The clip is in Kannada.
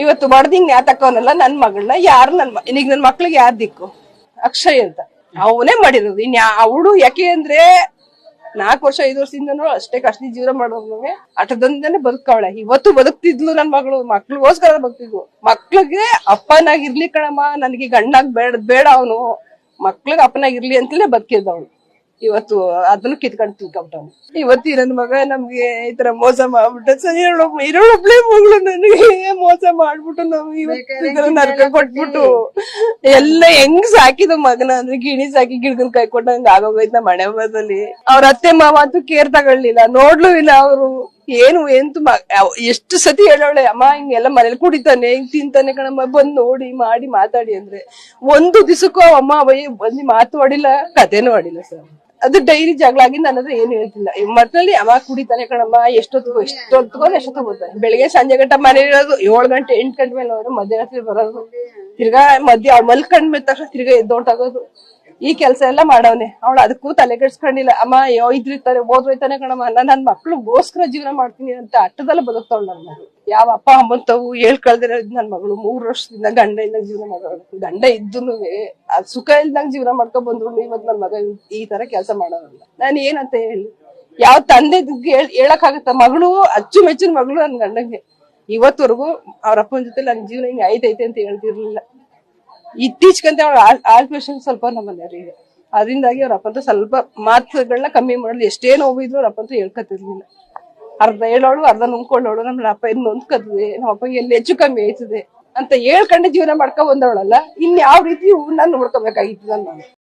ಇವತ್ತು ಬಡ್ದಿಂಗ್ ನ್ಯಾತಕ್ಕವನಲ್ಲ ನನ್ ಮಗಳನ್ನ ಯಾರು ಈಗ ನನ್ ಮಕ್ಳಿಗೆ ಯಾರ್ ದಿಕ್ಕು? ಅಕ್ಷಯ್ ಅಂತ ಅವನೇ ಮಾಡಿರೋದು. ಅವಳು ಯಾಕೆ ಅಂದ್ರೆ 4 ವರ್ಷ 5 ವರ್ಷದಿಂದನೂ ಅಷ್ಟೇ ಕಷ್ಟ ಜೀವನ ಮಾಡೋದ್ನೂ ಅಟದಿಂದಾನೆ ಬದುಕವಳೆ. ಇವತ್ತು ಬದುಕ್ತಿದ್ಲು ನನ್ ಮಕ್ಳಿಗೋಸ್ಕರ ಬದುಕ್ತಿದ್ವು. ಮಕ್ಳಿಗೆ ಅಪ್ಪನಾಗಿರ್ಲಿ ಕಣಮ್ಮ, ನನಗೆ ಗಂಡಾಗ್ ಬೇಡ ಅವನು, ಮಕ್ಳಿಗೆ ಅಪ್ಪನಾಗಿರ್ಲಿ ಅಂತಲೇ ಬದುಕಿದ್ದವಳು. ಇವತ್ತು ಅದನ್ನು ಕಿತ್ಕೊಂಡು ತಿಳ್ಕೊಂಬಿಟ್ಟವನು. ಇವತ್ತಿ ನನ್ ಮಗ ನಮ್ಗೆ ಈ ತರ ಮೋಸ ಮಾಡ್ಬಿಟ್ಟ. ಇರೋಳೊಬ್ಳೆ ಮಗಳು ನನಗೆ ಮೋಸ ಮಾಡ್ಬಿಟ್ಟು ನಾವು ಇವತ್ತು ನರ್ಕ ಕೊಟ್ಬಿಟ್ಟು ಎಲ್ಲ ಹೆಂಗ್ ಸಾಕಿದ ಮಗನ ಅಂದ್ರೆ ಗಿಣಿ ಸಾಕಿ ಗಿಡಗನ್ ಕೈ ಕೊಟ್ಟಂಗ ಆಗೋಗೈತ್ ನಮ್ಮ ಮನೆ ಮರದಲ್ಲಿ. ಅವ್ರ ಅತ್ತೆ ಮಾವ ಅಂತೂ ಕೇರ್ ತಗೊಳ್ಳಿಲ್ಲ, ನೋಡ್ಲೂ ಇಲ್ಲ ಅವರು. ಏನು ಎಂತು ಎಷ್ಟು ಸತಿ ಹೇಳೋಳೆ, ಅಮ್ಮ ಹಿಂಗೆಲ್ಲ ಮನೇಲಿ ಕುಡಿತಾನೆ, ಹಿಂಗ್ ತಿಂತಾನೆ ಕಣಮ್ಮ, ಬಂದ್ ನೋಡಿ ಮಾಡಿ ಮಾತಾಡಿ ಅಂದ್ರೆ ಒಂದು ದಿವಸಕ್ಕೂ ಅಮ್ಮ ಅವಯ್ಯ ಬಂದು ಮಾತು ಆಡಿಲ್ಲ, ಕಥೆನೂ ಆಡಿಲ್ಲ ಸರ್. ಅದು ಡೈಲಿ ಜಗಳ ಆಗಿ ನನ್ನ ಹತ್ರ ಏನು ಹೇಳ್ತಿಲ್ಲ. ಮಕ್ಕಳಲ್ಲಿ ಅಮ್ಮ ಕುಡಿತಾನೆ ಕಣಮ್ಮ, ಎಷ್ಟೊತ್ತಿಗೋ ಬರ್ತಾನೆ. ಬೆಳಿಗ್ಗೆ ಸಂಜೆ ಗಂಟ ಮನೆ ಇರೋದು, 7 ಗಂಟೆ 8 ಗಂಟೆ ಮೇಲೆ ಹೋದ್ರೆ ಮಧ್ಯರಾತ್ರಿ ಬರೋದು. ತಿರ್ಗಾ ಮಲ್ಕೊಂಡ್ ಮೇಲೆ ತಕ್ಷಣ ತಿರ್ಗಾ ಎದ್ದೋಟಾಗೋದು. ಈ ಕೆಲ್ಸ ಎಲ್ಲ ಮಾಡವನೆ. ಅವಳು ಅದಕ್ಕೂ ತಲೆ ಕೆಡ್ಸ್ಕೊಂಡಿಲ್ಲ. ಅಮ್ಮ ಇದ್ರಿರ್ತಾರೆ ಓದ್ರೈತಾನೆ ಕಣಮ್ಮ, ನನ್ ಮಕ್ಳಿಗೋಸ್ಕರ ಜೀವನ ಮಾಡ್ತೀನಿ ಅಂತ ಅಟ್ಟದಲ್ಲ ಬದುಕ್ತಾವಳು ನನ್ ಮಗಳು. ಯಾವ ಅಪ್ಪ ಅಮ್ಮಂತವು ಹೇಳ್ಕಳ್ದಿರ ನನ್ ಮಗಳು 3 ವರ್ಷದಿಂದ ಗಂಡ ಇಲ್ದಂಗ್ ಜೀವನ ಮಾಡೋಳು. ಗಂಡ ಇದ್ದನು ಅದ್ ಸುಖ ಇಲ್ದಂಗ್ ಜೀವನ ಮಾಡ್ಕೊಂಡ್ ಬಂದ್ರು. ಇವತ್ ನನ್ ಮಗ ಈ ತರ ಕೆಲಸ ಮಾಡೋದಲ್ಲ. ನಾನು ಏನಂತ ಹೇಳಿ ಯಾವ ತಂದೆ ಹೇಳಕ್ ಆಗತ್ತ? ಮಗಳು ಅಚ್ಚುಮೆಚ್ಚಿನ ಮಗಳು ನನ್ ಗಂಡಂಗೆ. ಇವತ್ವರೆಗೂ ಅವ್ರ ಅಪ್ಪನ ಜೊತೆ ನನ್ ಜೀವನ ಹಿಂಗ್ ಐತೈತೆ ಅಂತ ಹೇಳ್ತಿರ್ಲಿಲ್ಲ. ಇತ್ತೀಚೆಗಂತ ಅವ್ರ ಆಲ್ಪೇಷನ್ ಸ್ವಲ್ಪ ನಮ್ಮನೆಯವ್ರಿಗೆ, ಅದರಿಂದಾಗಿ ಅವ್ರ ಅಪ್ಪಂತ ಸ್ವಲ್ಪ ಮಾತುಗಳನ್ನ ಕಮ್ಮಿ ಮಾಡೋದು. ಎಷ್ಟೇ ನೋವಿದ್ರು ಅವ್ರ ಅಪ್ಪಂತ ಹೇಳ್ಕೊತಿರ್ಲಿಲ್ಲ. ಅರ್ಧ ಹೇಳೋಳು ಅರ್ಧ ನುಂಗ್ಕೊಳ್ಳೋಳು. ನಮ್ಮ ಅಪ್ಪ ಇನ್ನು ನೊಂದ್ಕದ್ವಿ, ನಮ್ಮ ಅಪ್ಪಗೆ ಎಲ್ಲಿ ಹೆಚ್ಚು ಕಮ್ಮಿ ಆಯ್ತದೆ ಅಂತ ಹೇಳ್ಕೊಂಡೆ ಜೀವನ ಮಾಡ್ಕೊಂಡ್ ಬಂದವಳಲ್ಲ. ಇನ್ ಯಾವ ರೀತಿ ನಾನು ನೋಡ್ಕೋಬೇಕಾಗಿತ್ತು ನಾನು.